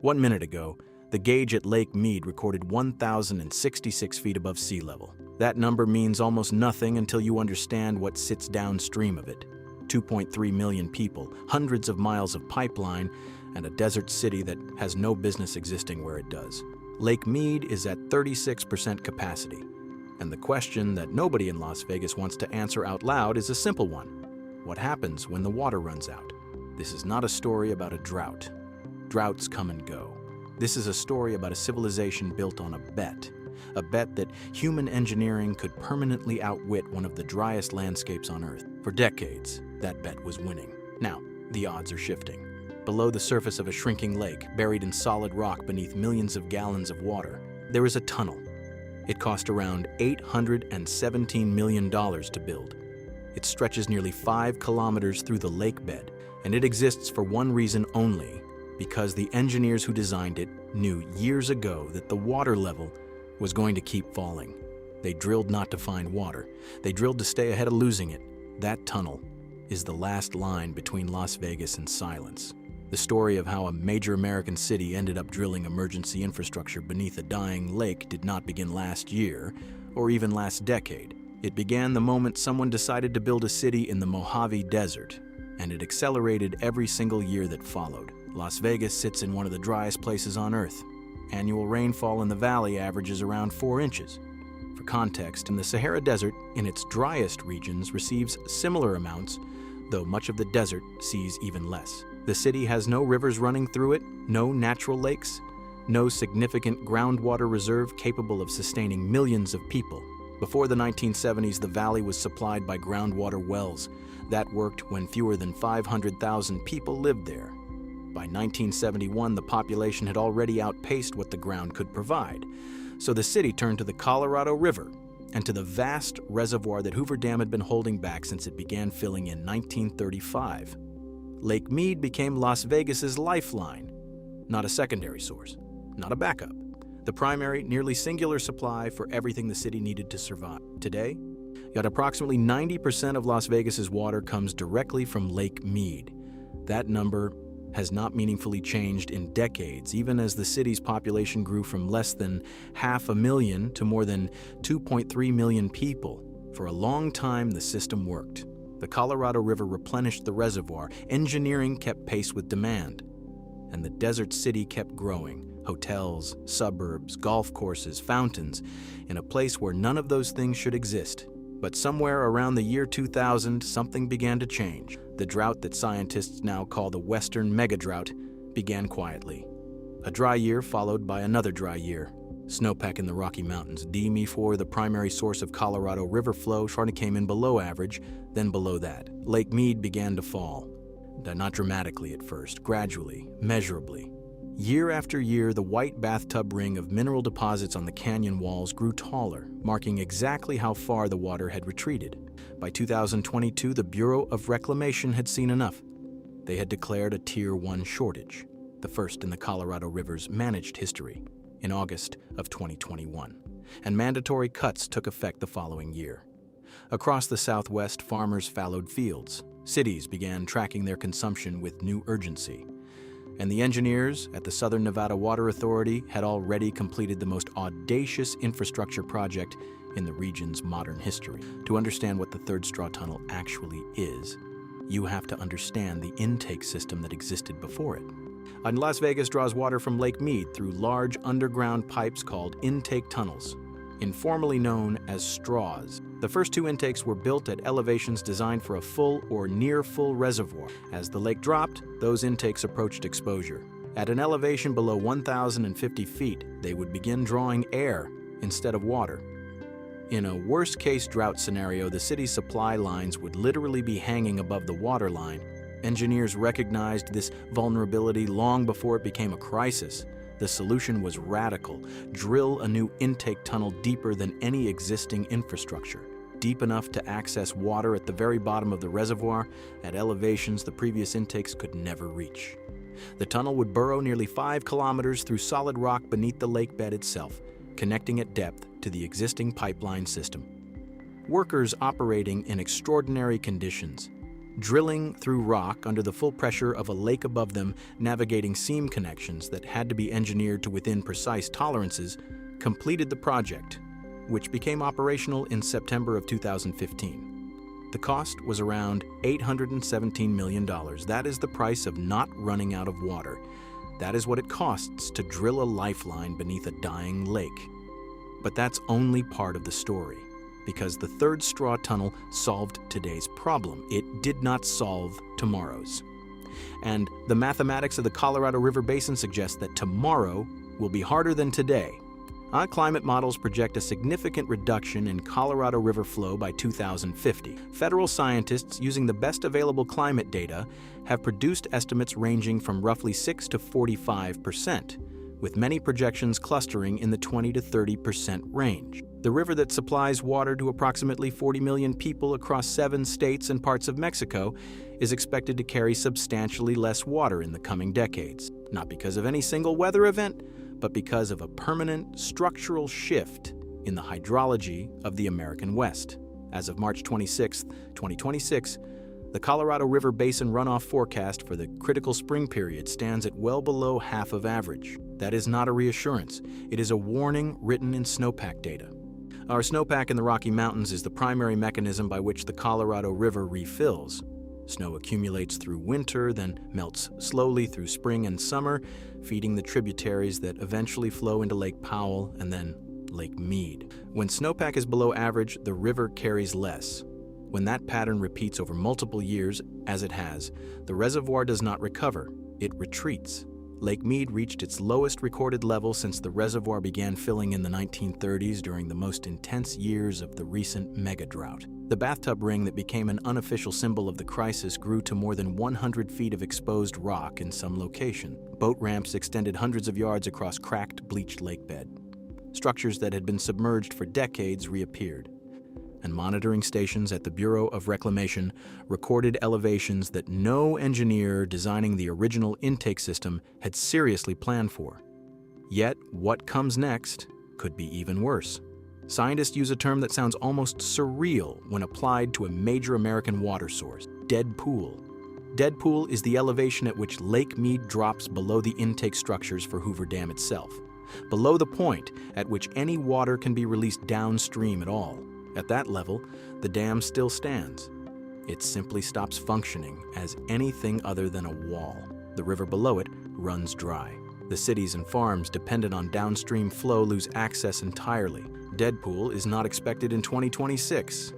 1 minute ago, the gauge at Lake Mead recorded 1,066 feet above sea level. That number means almost nothing until you understand what sits downstream of it. 2.3 million people, hundreds of miles of pipeline, and a desert city that has no business existing where it does. Lake Mead is at 36% capacity. And the question that nobody in Las Vegas wants to answer out loud is a simple one. What happens when the water runs out? This is not a story about a drought. Droughts come and go. This is a story about a civilization built on a bet that human engineering could permanently outwit one of the driest landscapes on Earth. For decades, that bet was winning. Now, the odds are shifting. Below the surface of a shrinking lake, buried in solid rock beneath millions of gallons of water, there is a tunnel. It cost around $817 million to build. It stretches nearly 5 kilometers through the lake bed, and it exists for one reason only, because the engineers who designed it knew years ago that the water level was going to keep falling. They drilled not to find water. They drilled to stay ahead of losing it. That tunnel is the last line between Las Vegas and silence. The story of how a major American city ended up drilling emergency infrastructure beneath a dying lake did not begin last year, or even last decade. It began the moment someone decided to build a city in the Mojave Desert, and it accelerated every single year that followed. Las Vegas sits in one of the driest places on Earth. Annual rainfall in the valley averages around 4 inches. For context, in the Sahara Desert, in its driest regions, receives similar amounts, though much of the desert sees even less. The city has no rivers running through it, no natural lakes, no significant groundwater reserve capable of sustaining millions of people. Before the 1970s, the valley was supplied by groundwater wells. That worked when fewer than 500,000 people lived there. By 1971, the population had already outpaced what the ground could provide. So the city turned to the Colorado River and to the vast reservoir that Hoover Dam had been holding back since it began filling in 1935. Lake Mead became Las Vegas's lifeline, not a secondary source, not a backup. The primary, nearly singular supply for everything the city needed to survive. Today, yet approximately 90% of Las Vegas's water comes directly from Lake Mead. That number has not meaningfully changed in decades, even as the city's population grew from less than 500,000 to more than 2.3 million people. For a long time, the system worked. The Colorado River replenished the reservoir, engineering kept pace with demand, and the desert city kept growing. Hotels, suburbs, golf courses, fountains, in a place where none of those things should exist. But somewhere around the year 2000, something began to change. The drought that scientists now call the Western Megadrought began quietly. A dry year followed by another dry year. Snowpack in the Rocky Mountains, DME4, the primary source of Colorado River flow, came in below average, then below that. Lake Mead began to fall. Not dramatically at first, gradually, measurably. Year after year, the white bathtub ring of mineral deposits on the canyon walls grew taller, marking exactly how far the water had retreated. By 2022, the Bureau of Reclamation had seen enough. They had declared a Tier 1 shortage, the first in the Colorado River's managed history, in August of 2021, and mandatory cuts took effect the following year. Across the Southwest, farmers fallowed fields. Cities began tracking their consumption with new urgency. And the engineers at the Southern Nevada Water Authority had already completed the most audacious infrastructure project in the region's modern history. To understand what the Third Straw Tunnel actually is, you have to understand the intake system that existed before it. And Las Vegas draws water from Lake Mead through large underground pipes called intake tunnels, informally known as straws. The first 2 intakes were built at elevations designed for a full or near-full reservoir. As the lake dropped, those intakes approached exposure. At an elevation below 1,050 feet, they would begin drawing air instead of water. In a worst-case drought scenario, the city's supply lines would literally be hanging above the water line. Engineers recognized this vulnerability long before it became a crisis. The solution was radical: drill a new intake tunnel deeper than any existing infrastructure, deep enough to access water at the very bottom of the reservoir at elevations the previous intakes could never reach. The tunnel would burrow nearly 5 kilometers through solid rock beneath the lake bed itself, connecting at depth to the existing pipeline system. Workers operating in extraordinary conditions, drilling through rock under the full pressure of a lake above them, navigating seam connections that had to be engineered to within precise tolerances, completed the project, which became operational in September of 2015. The cost was around $817 million. That is the price of not running out of water. That is what it costs to drill a lifeline beneath a dying lake. But that's only part of the story, because the third straw tunnel solved today's problem. It did not solve tomorrow's. And the mathematics of the Colorado River Basin suggest that tomorrow will be harder than today. Our climate models project a significant reduction in Colorado River flow by 2050. Federal scientists, using the best available climate data, have produced estimates ranging from roughly 6 to 45%, with many projections clustering in the 20 to 30% range. The river that supplies water to approximately 40 million people across 7 states and parts of Mexico is expected to carry substantially less water in the coming decades, not because of any single weather event, but because of a permanent structural shift in the hydrology of the American West. As of March 26, 2026, the Colorado River Basin runoff forecast for the critical spring period stands at well below half of average. That is not a reassurance. It is a warning written in snowpack data. Our snowpack in the Rocky Mountains is the primary mechanism by which the Colorado River refills. Snow accumulates through winter, then melts slowly through spring and summer, feeding the tributaries that eventually flow into Lake Powell and then Lake Mead. When snowpack is below average, the river carries less. When that pattern repeats over multiple years, as it has, the reservoir does not recover, it retreats. Lake Mead reached its lowest recorded level since the reservoir began filling in the 1930s during the most intense years of the recent mega drought. The bathtub ring that became an unofficial symbol of the crisis grew to more than 100 feet of exposed rock in some location. Boat ramps extended hundreds of yards across cracked, bleached lakebed. Structures that had been submerged for decades reappeared. And monitoring stations at the Bureau of Reclamation recorded elevations that no engineer designing the original intake system had seriously planned for. Yet, what comes next could be even worse. Scientists use a term that sounds almost surreal when applied to a major American water source: dead pool. Dead pool is the elevation at which Lake Mead drops below the intake structures for Hoover Dam itself, below the point at which any water can be released downstream at all. At that level, the dam still stands. It simply stops functioning as anything other than a wall. The river below it runs dry. The cities and farms dependent on downstream flow lose access entirely. Dead pool is not expected in 2026.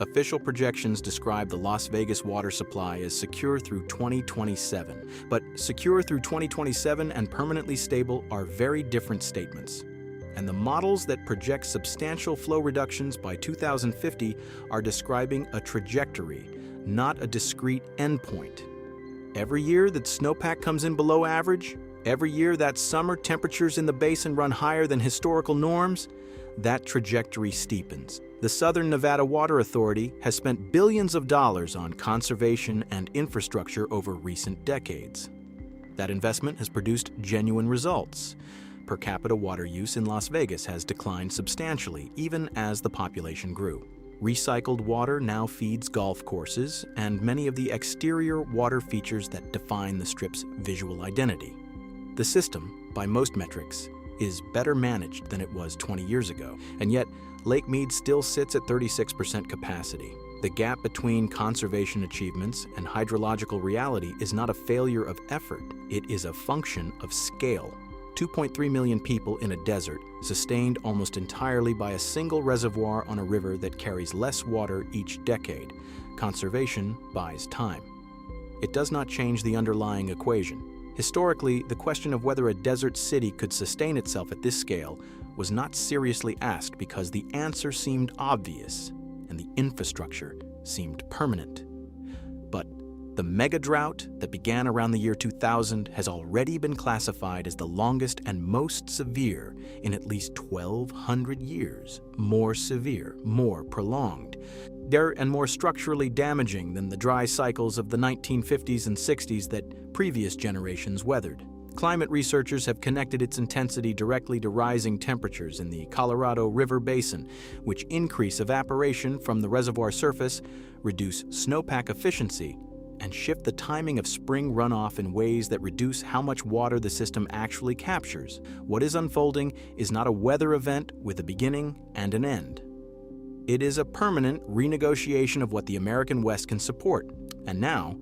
Official projections describe the Las Vegas water supply as secure through 2027. But secure through 2027 and permanently stable are very different statements. And the models that project substantial flow reductions by 2050 are describing a trajectory, not a discrete endpoint. Every year that snowpack comes in below average, every year that summer temperatures in the basin run higher than historical norms, that trajectory steepens. The Southern Nevada Water Authority has spent billions of dollars on conservation and infrastructure over recent decades. That investment has produced genuine results. Per capita water use in Las Vegas has declined substantially, even as the population grew. Recycled water now feeds golf courses and many of the exterior water features that define the Strip's visual identity. The system, by most metrics, is better managed than it was 20 years ago, and yet Lake Mead still sits at 36% capacity. The gap between conservation achievements and hydrological reality is not a failure of effort, it is a function of scale. 2.3 million people in a desert, sustained almost entirely by a single reservoir on a river that carries less water each decade. Conservation buys time. It does not change the underlying equation. Historically, the question of whether a desert city could sustain itself at this scale was not seriously asked because the answer seemed obvious and the infrastructure seemed permanent. But the mega drought that began around the year 2000 has already been classified as the longest and most severe in at least 1,200 years. More severe, more prolonged, and more structurally damaging than the dry cycles of the 1950s and 60s that previous generations weathered. Climate researchers have connected its intensity directly to rising temperatures in the Colorado River Basin, which increase evaporation from the reservoir surface, reduce snowpack efficiency, and shift the timing of spring runoff in ways that reduce how much water the system actually captures. What is unfolding is not a weather event with a beginning and an end. It is a permanent renegotiation of what the American West can support, and now,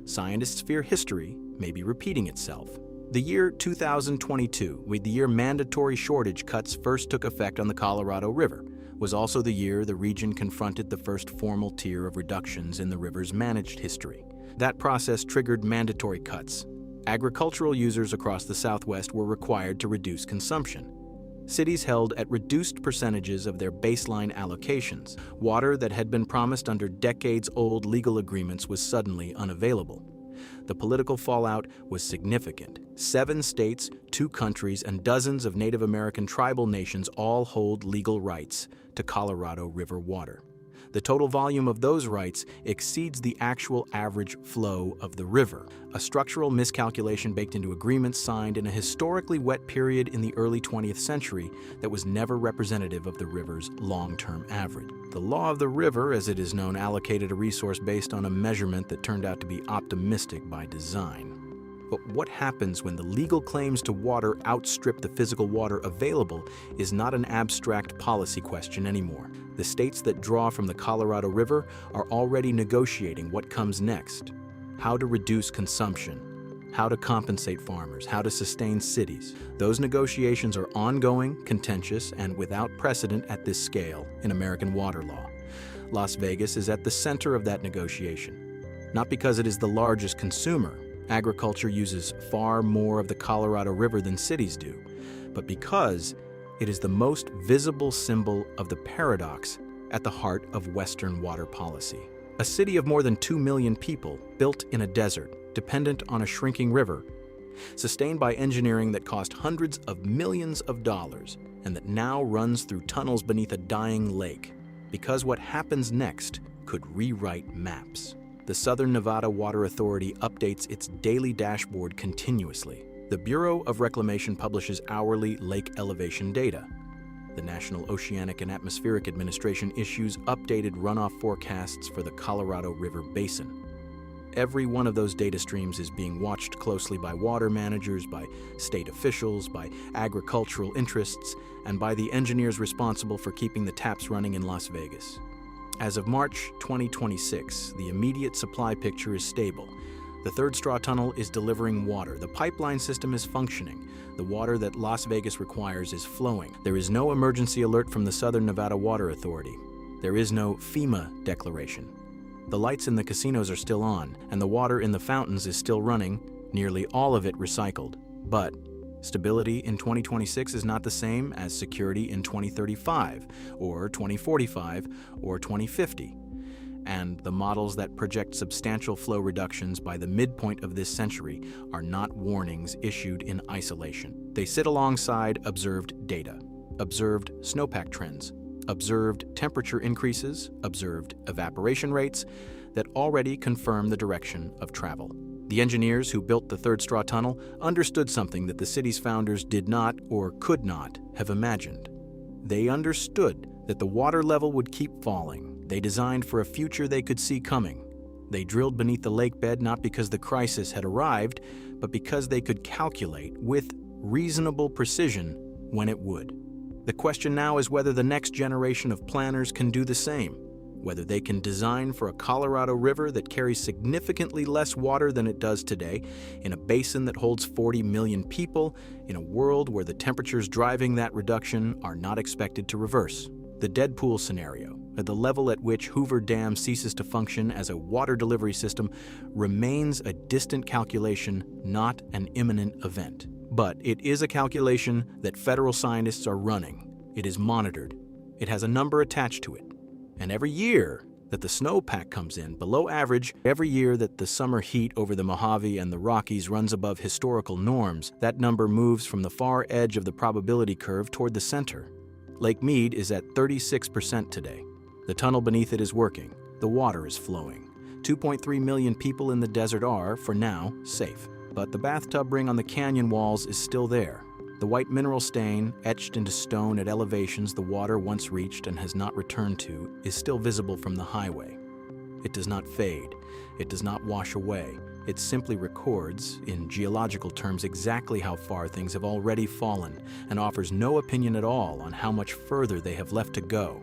scientists fear history may be repeating itself. The year 2022, with the year mandatory shortage cuts first took effect on the Colorado River, was also the year the region confronted the first formal tier of reductions in the river's managed history. That process triggered mandatory cuts. Agricultural users across the Southwest were required to reduce consumption. Cities held at reduced percentages of their baseline allocations. Water that had been promised under decades-old legal agreements was suddenly unavailable. The political fallout was significant. 7 states, 2 countries, and dozens of Native American tribal nations all hold legal rights to Colorado River water. The total volume of those rights exceeds the actual average flow of the river, a structural miscalculation baked into agreements signed in a historically wet period in the early 20th century that was never representative of the river's long-term average. The law of the river, as it is known, allocated a resource based on a measurement that turned out to be optimistic by design. But what happens when the legal claims to water outstrip the physical water available is not an abstract policy question anymore. The states that draw from the Colorado River are already negotiating what comes next: how to reduce consumption, how to compensate farmers, how to sustain cities. Those negotiations are ongoing, contentious, and without precedent at this scale in American water law. Las Vegas is at the center of that negotiation, not because it is the largest consumer. Agriculture uses far more of the Colorado River than cities do, but because it is the most visible symbol of the paradox at the heart of Western water policy. A city of more than 2 million people, built in a desert, dependent on a shrinking river, sustained by engineering that cost hundreds of millions of dollars, and that now runs through tunnels beneath a dying lake, because what happens next could rewrite maps. The Southern Nevada Water Authority updates its daily dashboard continuously. The Bureau of Reclamation publishes hourly lake elevation data. The National Oceanic and Atmospheric Administration issues updated runoff forecasts for the Colorado River Basin. Every one of those data streams is being watched closely by water managers, by state officials, by agricultural interests, and by the engineers responsible for keeping the taps running in Las Vegas. As of March 2026, the immediate supply picture is stable. The third straw tunnel is delivering water. The pipeline system is functioning. The water that Las Vegas requires is flowing. There is no emergency alert from the Southern Nevada Water Authority. There is no FEMA declaration. The lights in the casinos are still on, and the water in the fountains is still running, nearly all of it recycled. But stability in 2026 is not the same as security in 2035, or 2045, or 2050. And the models that project substantial flow reductions by the midpoint of this century are not warnings issued in isolation. They sit alongside observed data, observed snowpack trends, observed temperature increases, observed evaporation rates that already confirm the direction of travel. The engineers who built the third straw tunnel understood something that the city's founders did not or could not have imagined. They understood that the water level would keep falling. They designed for a future they could see coming. They drilled beneath the lake bed not because the crisis had arrived, but because they could calculate with reasonable precision when it would. The question now is whether the next generation of planners can do the same, whether they can design for a Colorado River that carries significantly less water than it does today, in a basin that holds 40 million people, in a world where the temperatures driving that reduction are not expected to reverse. The Deadpool scenario, at the level at which Hoover Dam ceases to function as a water delivery system, remains a distant calculation, not an imminent event. But it is a calculation that federal scientists are running. It is monitored. It has a number attached to it. And every year that the snowpack comes in below average, every year that the summer heat over the Mojave and the Rockies runs above historical norms, that number moves from the far edge of the probability curve toward the center. Lake Mead is at 36% today. The tunnel beneath it is working. The water is flowing. 2.3 million people in the desert are, for now, safe. But the bathtub ring on the canyon walls is still there. The white mineral stain, etched into stone at elevations the water once reached and has not returned to, is still visible from the highway. It does not fade. It does not wash away. It simply records, in geological terms, exactly how far things have already fallen and offers no opinion at all on how much further they have left to go.